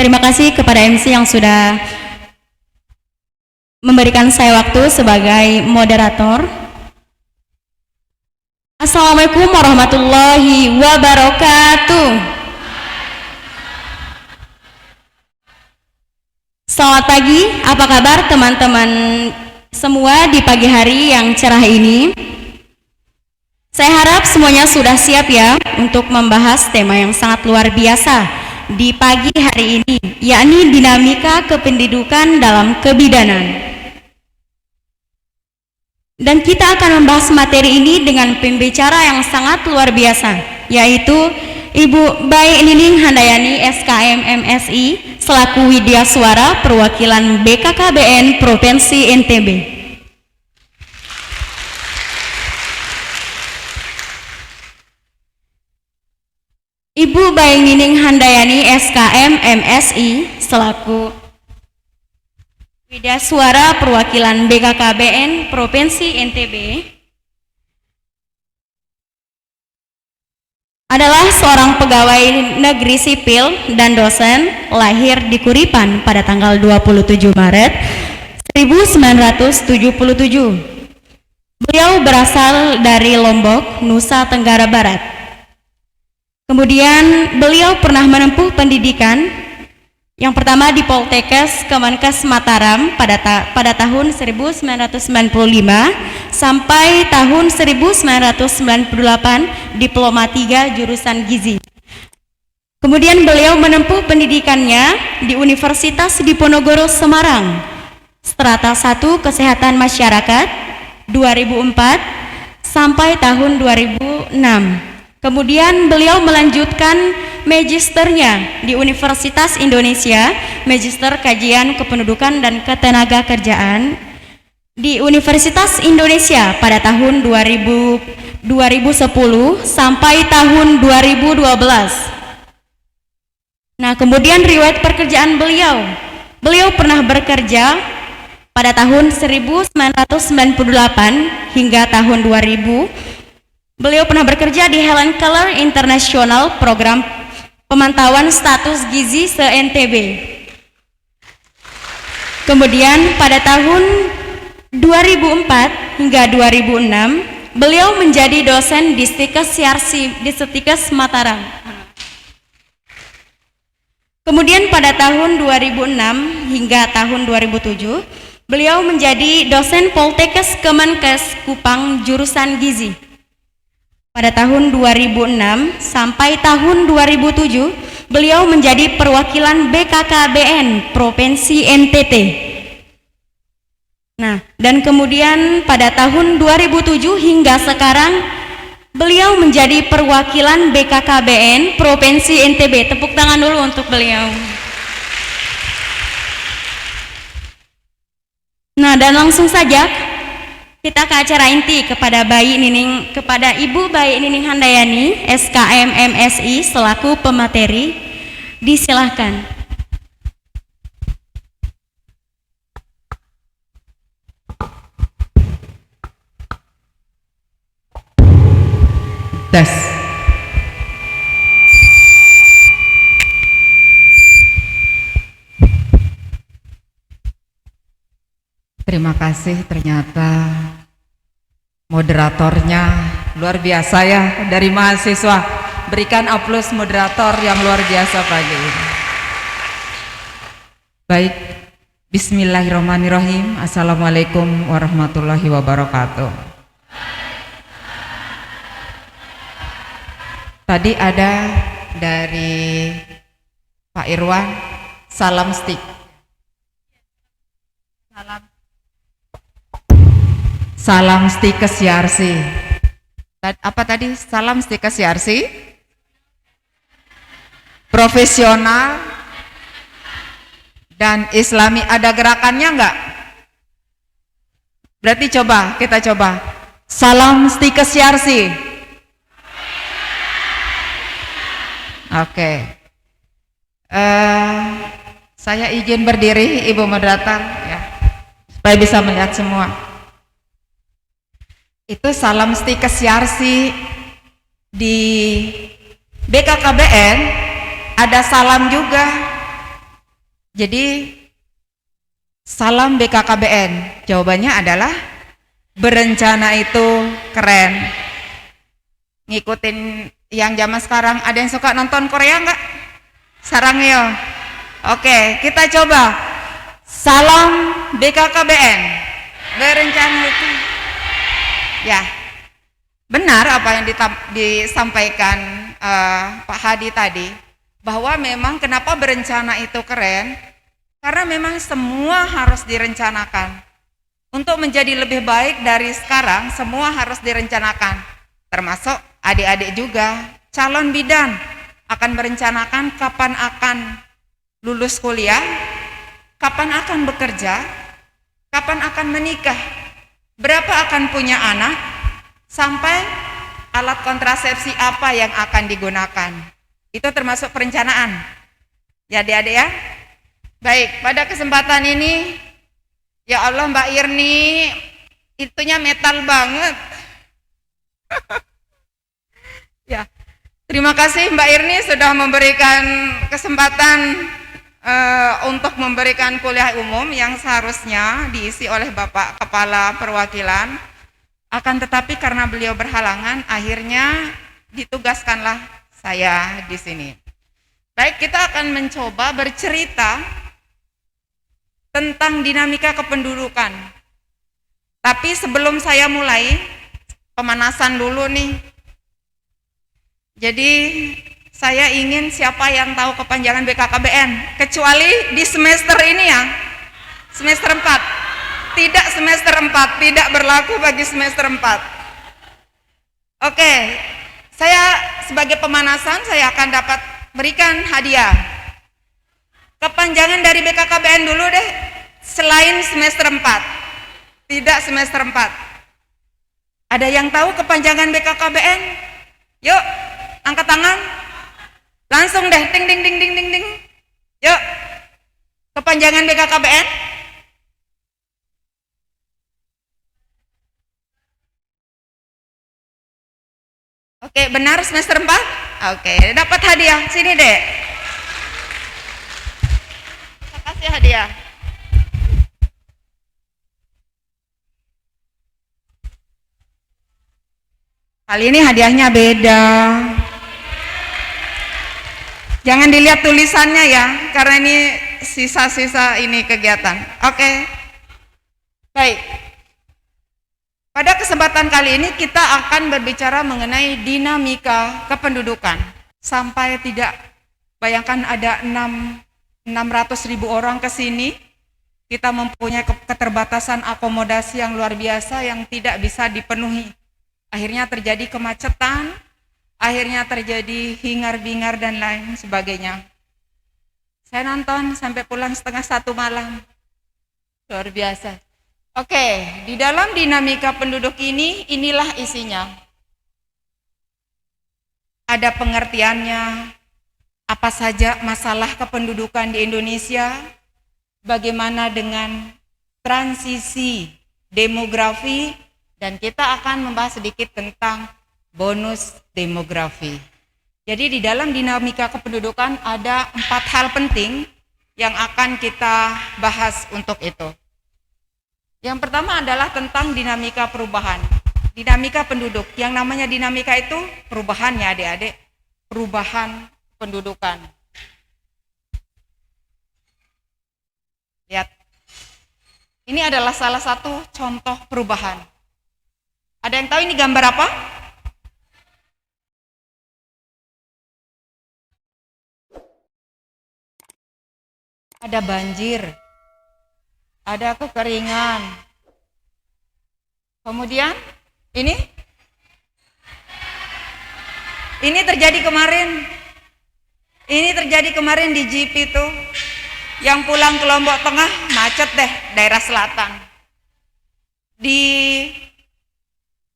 Terima kasih kepada MC yang sudah memberikan saya waktu sebagai moderator. Assalamualaikum warahmatullahi wabarakatuh. Selamat pagi, apa kabar teman-teman semua di pagi hari yang cerah ini? Saya harap semuanya sudah siap ya untuk membahas tema yang sangat luar biasa di pagi hari ini, yakni dinamika kependudukan dalam kebidanan. Dan kita akan membahas materi ini dengan pembicara yang sangat luar biasa, yaitu Ibu Bayi Nining Handayani SKM MSI selaku Widya Suara perwakilan BKKBN Provinsi NTB. Ibu Bayi Nining Handayani SKM MSI selaku Widya Suara perwakilan BKKBN Provinsi NTB adalah seorang pegawai negeri sipil dan dosen, lahir di Kuripan pada tanggal 27 Maret 1977. Beliau berasal dari Lombok, Nusa Tenggara Barat. Kemudian beliau pernah menempuh pendidikan yang pertama di Poltekkes Kemenkes Mataram pada tahun 1995 sampai tahun 1998 Diploma 3 jurusan Gizi. Kemudian beliau menempuh pendidikannya di Universitas Diponegoro Semarang, Strata 1 Kesehatan Masyarakat 2004 sampai tahun 2006. Kemudian beliau melanjutkan magisternya di Universitas Indonesia, Magister Kajian Kependudukan dan Ketenagakerjaan di Universitas Indonesia pada tahun 2010 sampai tahun 2012. Nah, kemudian riwayat pekerjaan beliau pernah bekerja pada tahun 1998 hingga tahun 2000. Beliau pernah bekerja di Helen Keller International Program Pemantauan Status Gizi se-NTB. Kemudian pada tahun 2004 hingga 2006 beliau menjadi dosen di Stikes Mataram. Kemudian pada tahun 2006 hingga tahun 2007 beliau menjadi dosen Poltekkes Kemenkes Kupang jurusan Gizi. Pada tahun 2006 sampai tahun 2007 beliau menjadi perwakilan BKKBN Provinsi NTT. Nah, dan kemudian pada tahun 2007 hingga sekarang beliau menjadi perwakilan BKKBN Provinsi NTB. Tepuk tangan dulu untuk beliau. Nah, dan langsung saja kita ke acara inti kepada Ibu Bayi Nining Handayani SKM MSI selaku pemateri. Disilahkan. Tes. Terima kasih, ternyata moderatornya luar biasa ya, dari mahasiswa. Berikan aplaus moderator yang luar biasa pagi ini. Baik, bismillahirrahmanirrahim. Assalamualaikum warahmatullahi wabarakatuh. Tadi ada dari Pak Irwan, salam stik. Salam Stikes Yarsi. Apa tadi? Salam Stikes Yarsi. Profesional dan Islami. Ada gerakannya enggak? Berarti kita coba. Salam Stikes Yarsi. Oke. Saya izin berdiri, Ibu moderator, ya, supaya bisa melihat semua. Itu salam Stikes Yarsi. Di BKKBN ada salam juga, Jadi salam BKKBN. Jawabannya adalah berencana itu keren. Ngikutin yang zaman sekarang. Ada yang suka nonton Korea nggak? Sarang yo. Oke, kita coba. Salam BKKBN. Berencana itu. Ya, benar apa yang disampaikan Pak Hadi tadi, bahwa memang kenapa berencana itu keren, karena memang semua harus direncanakan. Untuk menjadi lebih baik dari sekarang, semua harus direncanakan, termasuk adik-adik juga. Calon bidan akan merencanakan kapan akan lulus kuliah, kapan akan bekerja, kapan akan menikah, berapa akan punya anak, sampai alat kontrasepsi apa yang akan digunakan. Itu termasuk perencanaan. Ya adik-adik ya. Baik, pada kesempatan ini, ya Allah Mbak Irni, itunya metal banget. Ya, terima kasih Mbak Irni sudah memberikan kesempatan untuk memberikan kuliah umum yang seharusnya diisi oleh Bapak Kepala Perwakilan. Akan tetapi karena beliau berhalangan, akhirnya ditugaskanlah saya di sini. Baik, kita akan mencoba bercerita tentang dinamika kependudukan. Tapi sebelum saya mulai, pemanasan dulu nih. Jadi saya ingin siapa yang tahu kepanjangan BKKBN, kecuali di semester ini ya, semester 4. Tidak semester 4, tidak berlaku bagi semester 4. Oke, saya sebagai pemanasan, saya akan dapat berikan hadiah. Kepanjangan dari BKKBN dulu deh, selain semester 4. Tidak semester 4. Ada yang tahu kepanjangan BKKBN? Yuk, angkat tangan. Langsung deh, ting ding ding ding ding ding. Yuk, kepanjangan BKKBN. Oke, benar semester 4? Oke, dapat hadiah. Sini dek. Saya kasih hadiah. Kali ini hadiahnya beda. Jangan dilihat tulisannya ya, karena ini sisa-sisa ini kegiatan. Oke. Baik. Pada kesempatan kali ini kita akan berbicara mengenai dinamika kependudukan. Sampai tidak, bayangkan ada 600.000 orang ke sini, kita mempunyai keterbatasan akomodasi yang luar biasa yang tidak bisa dipenuhi. Akhirnya terjadi kemacetan, akhirnya terjadi hingar-bingar dan lain sebagainya. Saya nonton sampai pulang 1:30 malam. Luar biasa. Oke, di dalam dinamika penduduk ini, inilah isinya. Ada pengertiannya, apa saja masalah kependudukan di Indonesia, bagaimana dengan transisi demografi, dan kita akan membahas sedikit tentang bonus demografi. Jadi di dalam dinamika kependudukan ada 4 hal penting yang akan kita bahas untuk itu. Yang pertama adalah tentang dinamika perubahan. Dinamika penduduk. Yang namanya dinamika itu perubahan ya adik-adik. Perubahan pendudukan. Lihat. Ini adalah salah satu contoh perubahan. Ada yang tahu ini gambar apa? Ada banjir. Ada kekeringan. Kemudian ini terjadi kemarin. Ini terjadi kemarin di JIP itu. Yang pulang ke Lombok Tengah macet deh daerah selatan. Di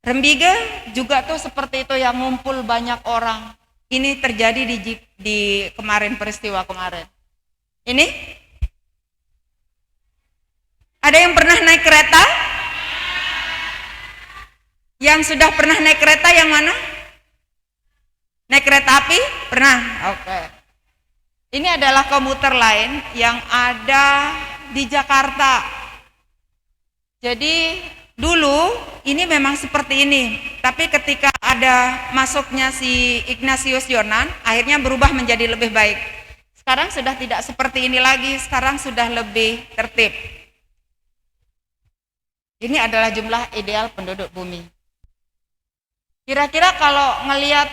Rembige juga tuh seperti itu yang ngumpul banyak orang. Ini terjadi di JIP di kemarin, peristiwa kemarin. Ini ada yang pernah naik kereta? Yang sudah pernah naik kereta yang mana? Naik kereta api? Pernah? Oke. Ini adalah komuter lain yang ada di Jakarta. Jadi dulu ini memang seperti ini, tapi ketika ada masuknya si Ignatius Jonan, akhirnya berubah menjadi lebih baik. Sekarang sudah tidak seperti ini lagi, sekarang sudah lebih tertib. Ini adalah jumlah ideal penduduk bumi. Kira-kira kalau ngelihat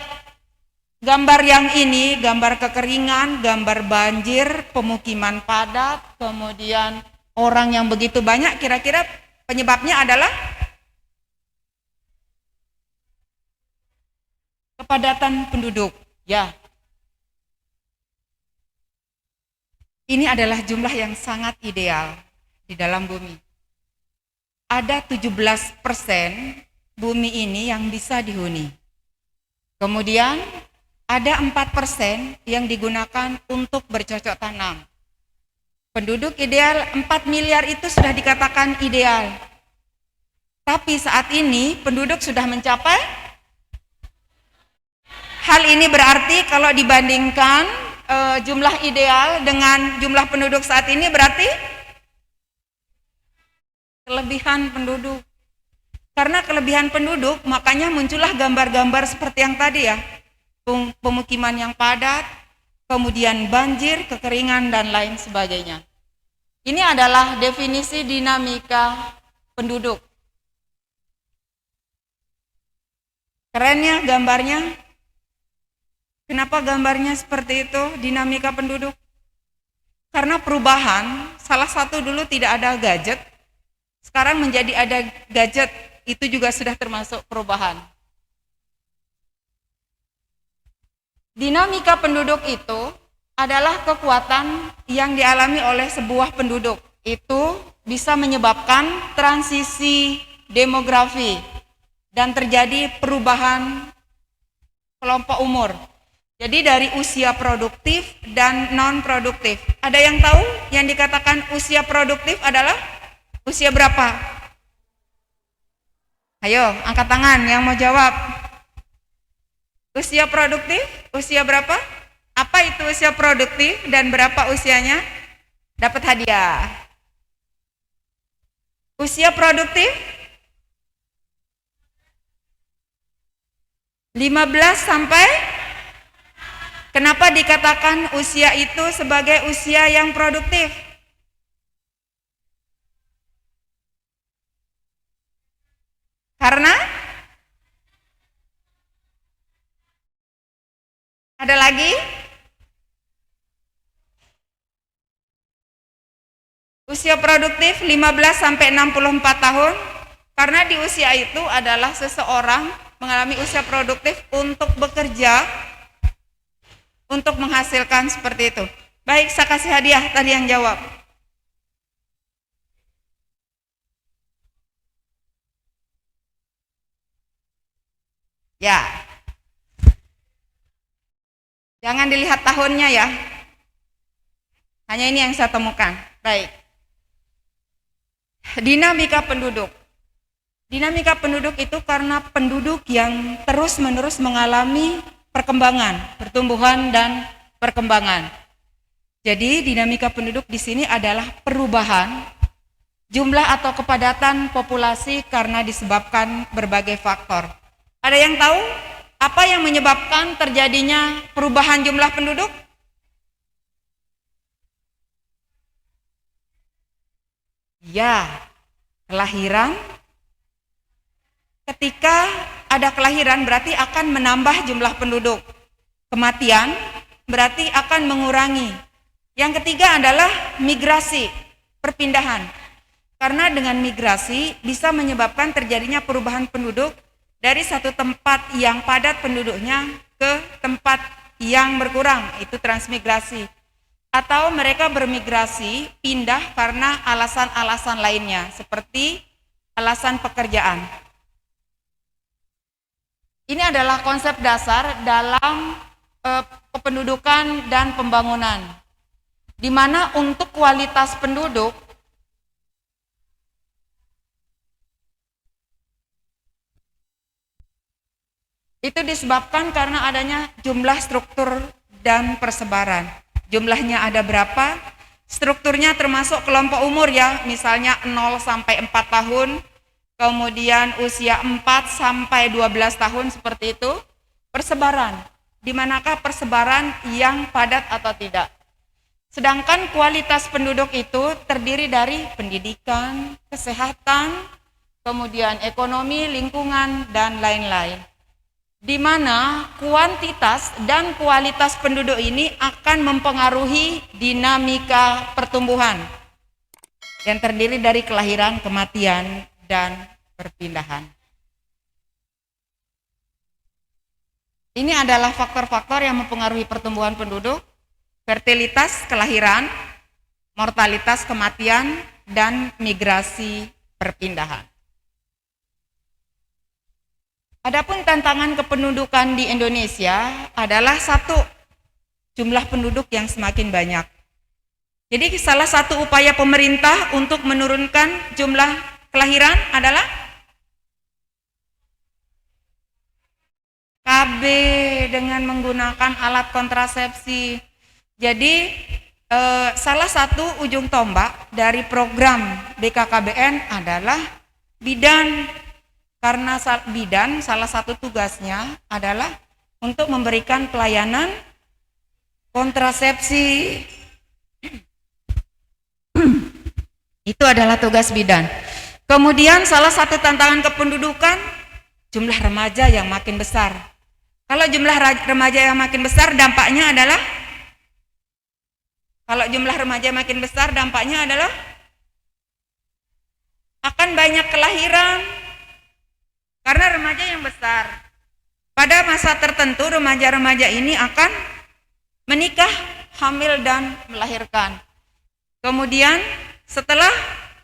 gambar yang ini, gambar kekeringan, gambar banjir, pemukiman padat, kemudian orang yang begitu banyak, kira-kira penyebabnya adalah kepadatan penduduk. Ya. Ini adalah jumlah yang sangat ideal di dalam bumi. Ada 17% bumi ini yang bisa dihuni. Kemudian ada 4% yang digunakan untuk bercocok tanam. Penduduk ideal 4 miliar itu sudah dikatakan ideal. Tapi saat ini penduduk sudah mencapai. Hal ini berarti kalau dibandingkan jumlah ideal dengan jumlah penduduk saat ini berarti kelebihan penduduk. Karena kelebihan penduduk, makanya muncullah gambar-gambar seperti yang tadi ya. Pemukiman yang padat, kemudian banjir, kekeringan, dan lain sebagainya. Ini adalah definisi dinamika penduduk. Kerennya gambarnya. Kenapa gambarnya seperti itu, dinamika penduduk? Karena perubahan, salah satu dulu tidak ada gadget, sekarang menjadi ada gadget, itu juga sudah termasuk perubahan. Dinamika penduduk itu adalah kekuatan yang dialami oleh sebuah penduduk. Itu bisa menyebabkan transisi demografi dan terjadi perubahan kelompok umur. Jadi dari usia produktif dan non-produktif. Ada yang tahu yang dikatakan usia produktif adalah usia berapa? Ayo, angkat tangan yang mau jawab. Usia produktif, usia berapa? Apa itu usia produktif dan berapa usianya? Dapat hadiah. Usia produktif 15 sampai. Kenapa dikatakan usia itu sebagai usia yang produktif? Karena ada lagi? Usia produktif 15 sampai 64 tahun. Karena di usia itu adalah seseorang mengalami usia produktif untuk bekerja, untuk menghasilkan seperti itu. Baik, saya kasih hadiah tadi yang jawab. Ya. Jangan dilihat tahunnya ya. Hanya ini yang saya temukan. Baik. Dinamika penduduk. Dinamika penduduk itu karena penduduk yang terus-menerus mengalami perkembangan, pertumbuhan dan perkembangan. Jadi dinamika penduduk di sini adalah perubahan jumlah atau kepadatan populasi karena disebabkan berbagai faktor. Ada yang tahu apa yang menyebabkan terjadinya perubahan jumlah penduduk? Ya, kelahiran. Ketika ada kelahiran berarti akan menambah jumlah penduduk. Kematian berarti akan mengurangi. Yang ketiga adalah migrasi, perpindahan. Karena dengan migrasi bisa menyebabkan terjadinya perubahan penduduk dari satu tempat yang padat penduduknya ke tempat yang berkurang, itu transmigrasi. Atau mereka bermigrasi, pindah karena alasan-alasan lainnya, seperti alasan pekerjaan. Ini adalah konsep dasar dalam kependudukan dan pembangunan, di mana untuk kualitas penduduk itu disebabkan karena adanya jumlah struktur dan persebaran. Jumlahnya ada berapa? Strukturnya termasuk kelompok umur ya, misalnya 0 sampai 4 tahun, kemudian usia 4 sampai 12 tahun seperti itu. Persebaran, di manakah persebaran yang padat atau tidak. Sedangkan kualitas penduduk itu terdiri dari pendidikan, kesehatan, kemudian ekonomi, lingkungan, dan lain-lain. Di mana kuantitas dan kualitas penduduk ini akan mempengaruhi dinamika pertumbuhan yang terdiri dari kelahiran, kematian, dan perpindahan. Ini adalah faktor-faktor yang mempengaruhi pertumbuhan penduduk, fertilitas kelahiran, mortalitas kematian, dan migrasi perpindahan. Adapun tantangan kependudukan di Indonesia adalah satu, jumlah penduduk yang semakin banyak. Jadi salah satu upaya pemerintah untuk menurunkan jumlah kelahiran adalah KB dengan menggunakan alat kontrasepsi. Jadi salah satu ujung tombak dari program BKKBN adalah bidan. Karena bidan salah satu tugasnya adalah untuk memberikan pelayanan kontrasepsi. Itu adalah tugas bidan. Kemudian salah satu tantangan kependudukan, jumlah remaja yang makin besar. Kalau jumlah remaja yang makin besar dampaknya adalah akan banyak kelahiran. Karena remaja yang besar, pada masa tertentu remaja-remaja ini akan menikah, hamil, dan melahirkan. Kemudian setelah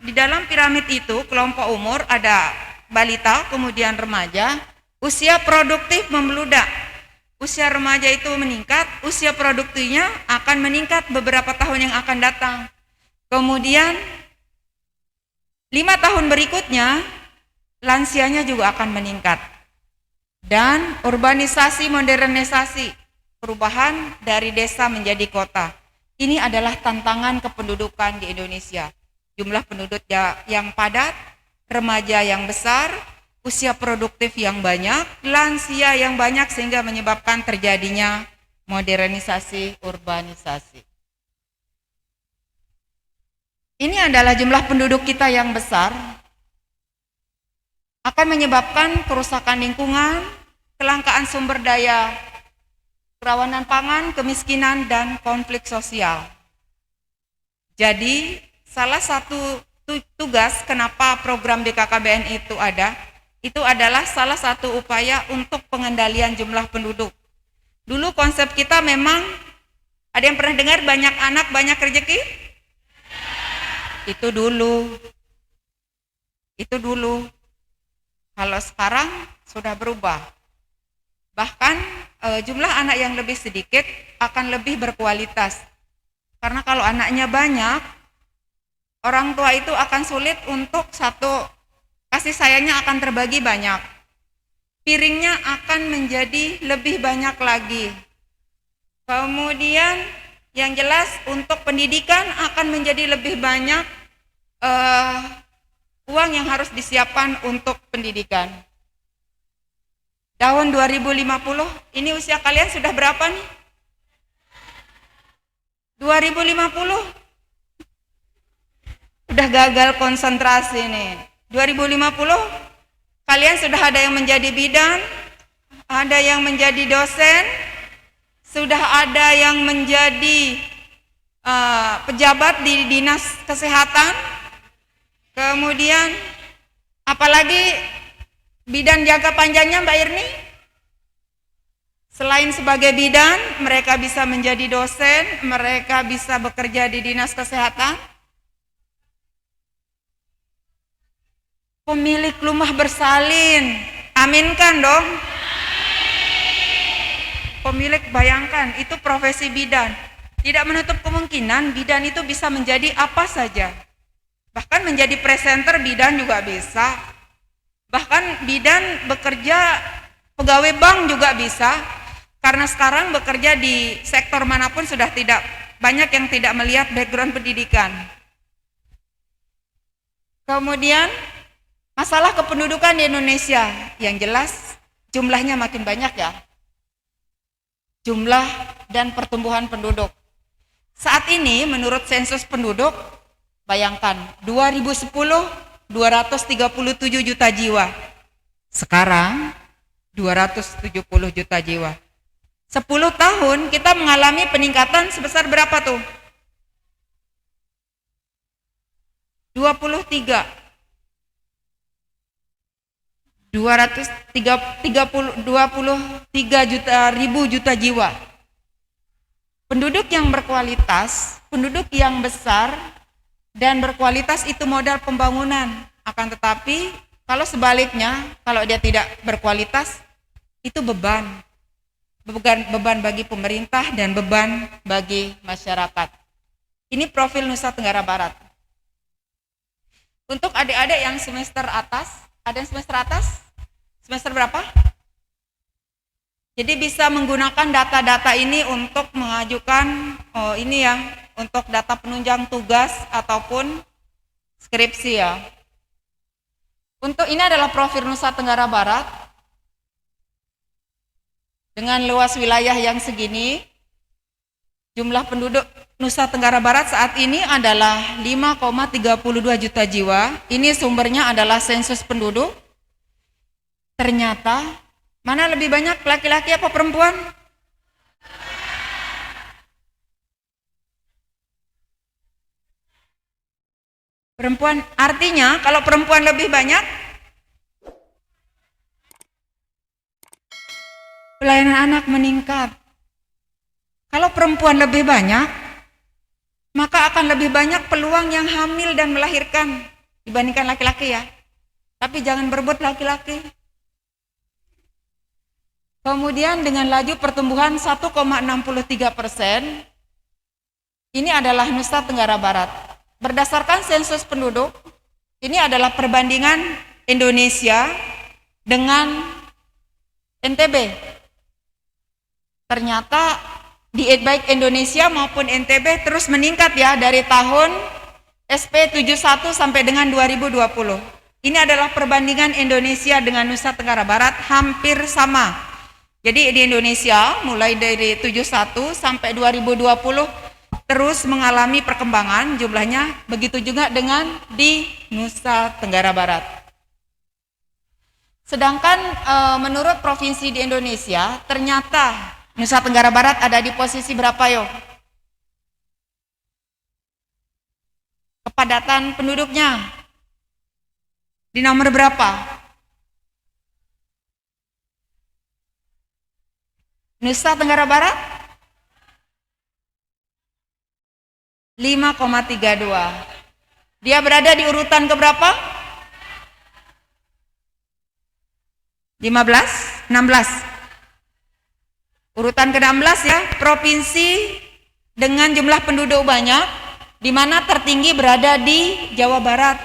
di dalam piramid itu kelompok umur ada balita, kemudian remaja, usia produktif membludak. Usia remaja itu meningkat, usia produktifnya akan meningkat beberapa tahun yang akan datang. Kemudian 5 tahun berikutnya lansianya juga akan meningkat. Dan urbanisasi, modernisasi, perubahan dari desa menjadi kota. Ini adalah tantangan kependudukan di Indonesia. Jumlah penduduk yang padat, remaja yang besar, usia produktif yang banyak, lansia yang banyak sehingga menyebabkan terjadinya modernisasi, urbanisasi. Ini adalah jumlah penduduk kita yang besar, akan menyebabkan kerusakan lingkungan, kelangkaan sumber daya, kerawanan pangan, kemiskinan, dan konflik sosial. Jadi, salah satu tugas kenapa program BKKBN itu adalah salah satu upaya untuk pengendalian jumlah penduduk. Dulu konsep kita memang, ada yang pernah dengar banyak anak, banyak rezeki? Itu dulu. Kalau sekarang sudah berubah. Bahkan jumlah anak yang lebih sedikit akan lebih berkualitas. Karena kalau anaknya banyak, orang tua itu akan sulit untuk kasih sayangnya akan terbagi banyak. Piringnya akan menjadi lebih banyak lagi. Kemudian yang jelas untuk pendidikan akan menjadi lebih banyak uang yang harus disiapkan untuk pendidikan. Tahun 2050, ini usia kalian sudah berapa nih? 2050? Udah gagal konsentrasi nih. 2050, kalian sudah ada yang menjadi bidan, ada yang menjadi dosen, sudah ada yang menjadi pejabat di dinas kesehatan. Kemudian apalagi bidan jangka panjangnya Mbak Irni? Selain sebagai bidan, mereka bisa menjadi dosen, mereka bisa bekerja di dinas kesehatan. Pemilik rumah bersalin, aminkan dong. Pemilik, bayangkan, itu profesi bidan. Tidak menutup kemungkinan bidan itu bisa menjadi apa saja. Bahkan menjadi presenter bidan juga bisa. Bahkan bidan bekerja pegawai bank juga bisa. Karena sekarang bekerja di sektor manapun sudah tidak banyak yang tidak melihat background pendidikan. Kemudian masalah kependudukan di Indonesia, yang jelas jumlahnya makin banyak ya. Jumlah dan pertumbuhan penduduk. Saat ini menurut sensus penduduk, bayangkan 2010 237 juta jiwa. Sekarang 270 juta jiwa. 10 tahun kita mengalami peningkatan sebesar berapa tuh? 23 juta jiwa. Penduduk yang berkualitas, penduduk yang besar dan berkualitas itu modal pembangunan. Akan tetapi kalau sebaliknya, kalau dia tidak berkualitas, itu beban bagi pemerintah dan beban bagi masyarakat. Ini profil Nusa Tenggara Barat. Untuk adik-adik yang semester atas, ada yang semester atas? Semester berapa? Jadi bisa menggunakan data-data ini untuk mengajukan untuk data penunjang tugas ataupun skripsi ya. Untuk ini adalah profil Nusa Tenggara Barat dengan luas wilayah yang segini. Jumlah penduduk Nusa Tenggara Barat saat ini adalah 5,32 juta jiwa. Ini sumbernya adalah sensus penduduk. Ternyata mana lebih banyak laki-laki apa perempuan? Perempuan. Artinya kalau perempuan lebih banyak, pelayanan anak meningkat. Kalau perempuan lebih banyak, maka akan lebih banyak peluang yang hamil dan melahirkan dibandingkan laki-laki ya. Tapi jangan berebut laki-laki. Kemudian dengan laju pertumbuhan 1,63%, ini adalah Nusa Tenggara Barat. Berdasarkan sensus penduduk, ini adalah perbandingan Indonesia dengan NTB. Ternyata baik Indonesia maupun NTB terus meningkat ya dari tahun SP71 sampai dengan 2020. Ini adalah perbandingan Indonesia dengan Nusa Tenggara Barat hampir sama. Jadi di Indonesia mulai dari 71 sampai 2020 terus mengalami perkembangan jumlahnya, begitu juga dengan di Nusa Tenggara Barat. Sedangkan menurut provinsi di Indonesia ternyata Nusa Tenggara Barat ada di posisi berapa yo? Kepadatan penduduknya di nomor berapa? Nusa Tenggara Barat 5,32. Dia berada di urutan keberapa? 15? 16. Urutan ke-16 ya, provinsi dengan jumlah penduduk banyak, di mana tertinggi berada di Jawa Barat.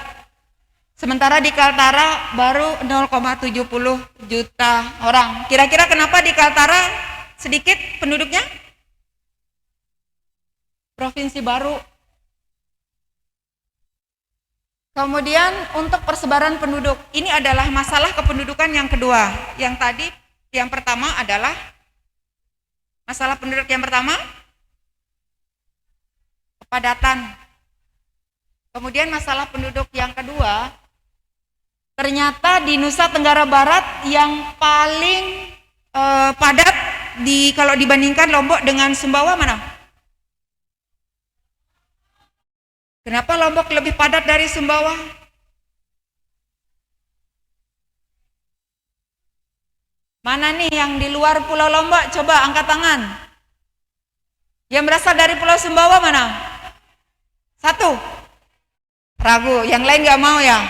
Sementara di Kaltara baru 0,70 juta orang. Kira-kira kenapa di Kaltara sedikit penduduknya? Provinsi baru. Kemudian untuk persebaran penduduk, ini adalah masalah kependudukan yang kedua. Yang tadi, yang pertama adalah masalah penduduk yang pertama, kepadatan. Kemudian masalah penduduk yang kedua, ternyata di Nusa Tenggara Barat yang paling padat kalau dibandingkan Lombok dengan Sumbawa mana? Kenapa Lombok lebih padat dari Sumbawa? Mana nih yang di luar Pulau Lombok? Coba angkat tangan. Yang berasal dari Pulau Sumbawa mana? Satu. Ragu, yang lain nggak mau ya?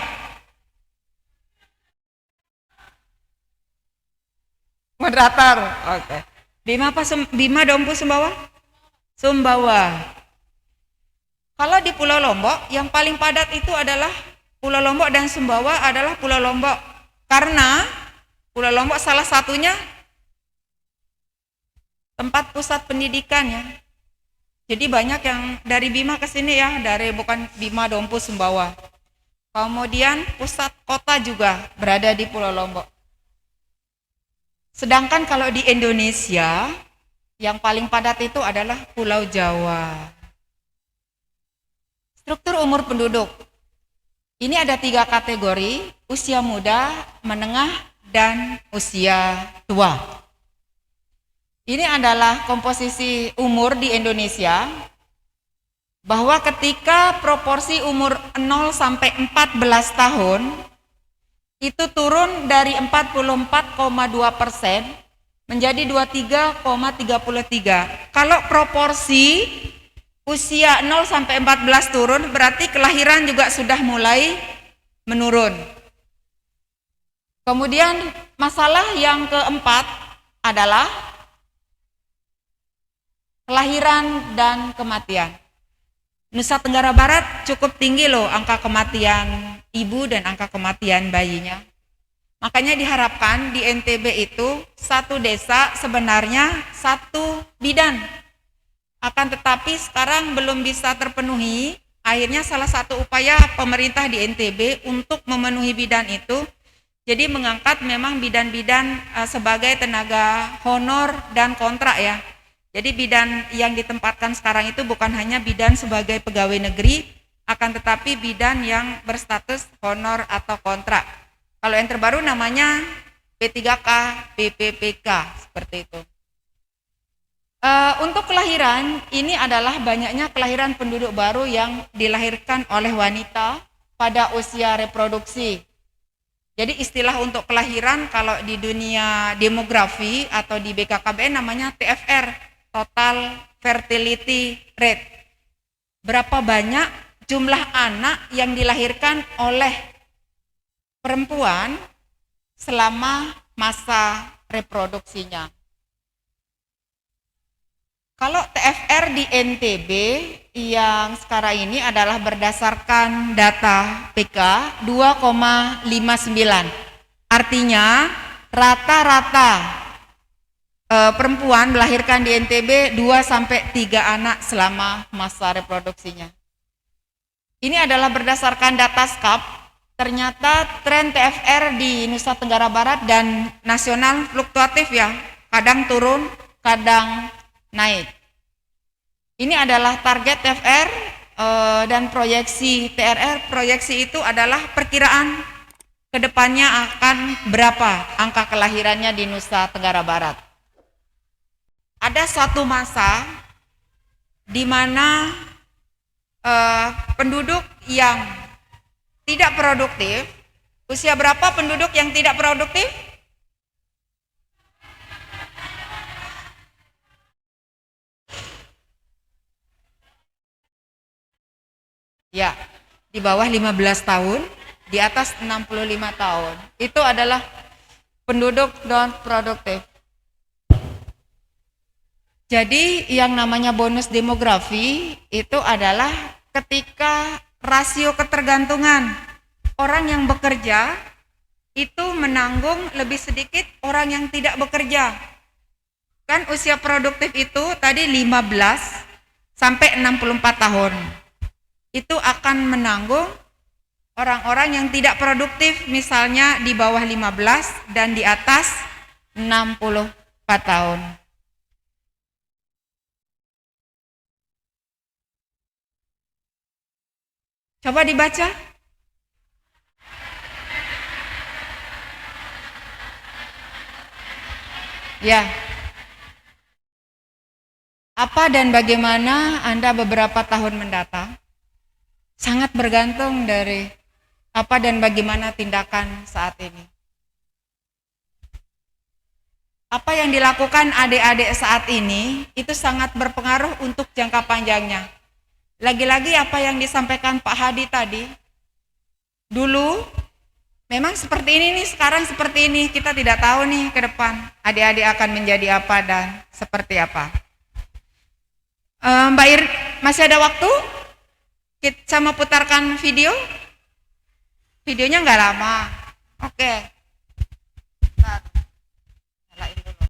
Moderator. Oke. Bima Dompu Sumbawa? Sumbawa. Kalau di Pulau Lombok, yang paling padat itu adalah Pulau Lombok dan Sumbawa adalah Pulau Lombok. Karena Pulau Lombok salah satunya tempat pusat pendidikan ya. Jadi banyak yang dari Bima ke sini ya, dari bukan Bima Dompu Sumbawa. Kemudian pusat kota juga berada di Pulau Lombok. Sedangkan kalau di Indonesia, yang paling padat itu adalah Pulau Jawa. Struktur umur penduduk. Ini ada 3 kategori, usia muda, menengah, dan usia tua. Ini adalah komposisi umur di Indonesia, bahwa ketika proporsi umur 0 sampai 14 tahun itu turun dari 44,2% menjadi 23,33. Kalau proporsi usia 0 sampai 14 turun, berarti kelahiran juga sudah mulai menurun. Kemudian masalah yang keempat adalah kelahiran dan kematian. Nusa Tenggara Barat cukup tinggi loh angka kematian ibu dan angka kematian bayinya. Makanya diharapkan di NTB itu satu desa sebenarnya satu bidan. Akan tetapi sekarang belum bisa terpenuhi. Akhirnya salah satu upaya pemerintah di NTB untuk memenuhi bidan itu, jadi mengangkat memang bidan-bidan sebagai tenaga honor dan kontrak ya. Jadi bidan yang ditempatkan sekarang itu bukan hanya bidan sebagai pegawai negeri, akan tetapi bidan yang berstatus honor atau kontrak. Kalau yang terbaru namanya P3K, PPPK, seperti itu. Untuk kelahiran, ini adalah banyaknya kelahiran penduduk baru yang dilahirkan oleh wanita pada usia reproduksi. Jadi istilah untuk kelahiran kalau di dunia demografi atau di BKKBN namanya TFR, Total Fertility Rate. Berapa banyak jumlah anak yang dilahirkan oleh perempuan selama masa reproduksinya. Kalau TFR di NTB yang sekarang ini adalah berdasarkan data PK 2,59. Artinya rata-rata perempuan melahirkan di NTB 2-3 anak selama masa reproduksinya. Ini adalah berdasarkan data SKAP. Ternyata tren TFR di Nusa Tenggara Barat dan nasional fluktuatif ya, kadang turun, kadang naik. Ini adalah target TFR dan proyeksi TRR. Proyeksi itu adalah perkiraan kedepannya akan berapa angka kelahirannya di Nusa Tenggara Barat. Ada suatu masa di mana penduduk yang tidak produktif, usia berapa penduduk yang tidak produktif? Ya, di bawah 15 tahun, di atas 65 tahun. Itu adalah penduduk non produktif. Jadi yang namanya bonus demografi itu adalah ketika rasio ketergantungan orang yang bekerja itu menanggung lebih sedikit orang yang tidak bekerja. Kan usia produktif itu tadi 15 sampai 64 tahun. Itu akan menanggung orang-orang yang tidak produktif, misalnya di bawah 15 dan di atas 64 tahun. Coba dibaca. Ya. Apa dan bagaimana Anda beberapa tahun mendatang? Sangat bergantung dari apa dan bagaimana tindakan saat ini. Apa yang dilakukan adik-adik saat ini itu sangat berpengaruh untuk jangka panjangnya. Lagi-lagi apa yang disampaikan Pak Hadi tadi, dulu memang seperti ini nih, sekarang seperti ini, kita tidak tahu nih ke depan adik-adik akan menjadi apa dan seperti apa. Mbak Ir, masih ada waktu? Kita mau putarkan video? Videonya nggak lama. Oke.